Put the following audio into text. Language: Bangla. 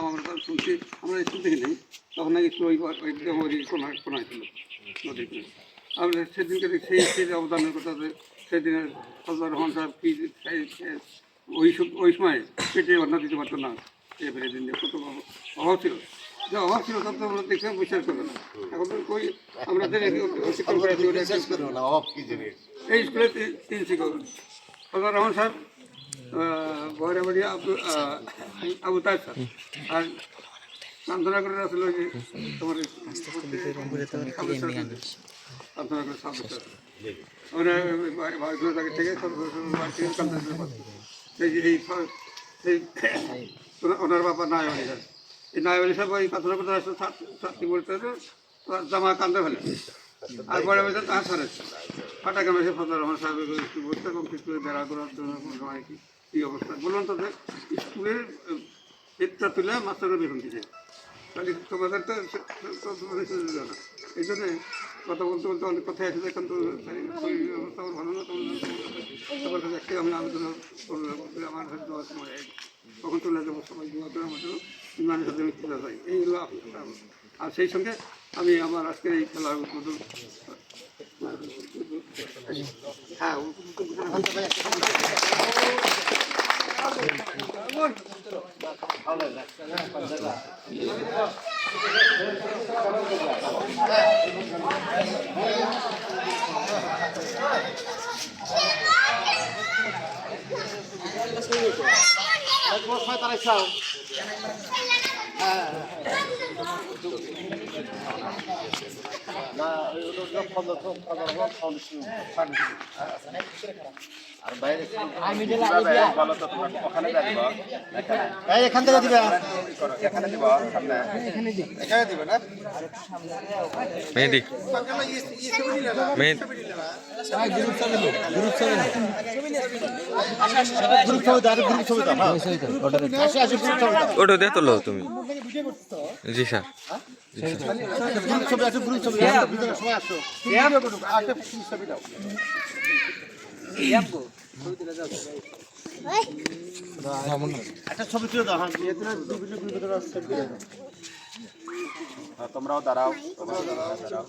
আমরা তো শুনছি, আমরা স্কুল থেকে নেই, তখন নাকি স্কুল ওই কোনায় ছিল নদীর কোনায়। আমরা সেদিনকে সেই অবদানের কথা, সেদিনের ফজলুর রহমান সাহেব কি ওই সময় পেটে অন্য দিতে পারতো না, এবারে দিন কত অভাব ছিল, যে অভাব ছিল তত আমরা দেখে বিশ্বাস করবে না। এখন তো কই আমরা শিক্ষক এই স্কুলে 3 শিক্ষক, ফজলুর রহমান সাহেব, বহরাবাড়ি আবু তাহের স্যার, আর কান্তনাগরের আসলে যে তোমার কান্তনাগরের সাবেক স্যার, ওরা থেকে ওনার বাবা নায়ব আলী সাহেব, এই নায়ব আলী সাহেব ওই কান্তনাগর আসলে ছাত্রী বলতে জামা কান্দে ফেলে, আর বড় বলতে তার সরে ফাটাকে মেসে ফজলুর রহমান সাহেবের স্কুল বসতে এবং স্কুলে বেড়া করার জন্য কোনো সময় কী অবস্থা বললাম, তাদের স্কুলের পেটটা তুলে মাস্টারের বেতন দিচ্ছে, তাহলে তোমাদের তো না। এই জন্যে কথা বলতে বলতে অনেক কথাই আছে, এখন তো অবস্থা ভালো না, তোমার কাছে একটাই আমি আলোচনা করলাম, আমার হাতে দেওয়ার সময় কখন চলে যাবো, সবাই দোয়া করে আমার জন্য ইমানের সাথে আমি খেলা যাই, এইগুলো। আর সেই সঙ্গে আমি আমার আজকের এই খেলার উদ্বোধন হ্যাঁ আর বাইরে এখান থেকে দিবে, এখানে দিব, এখানে দিবে না মেহেদি ওটা দিয়ে তোলো তুমি। জি স্যার, একটা ছবি তুলে দাও। তোমরাও দাঁড়াও, দাঁড়াও।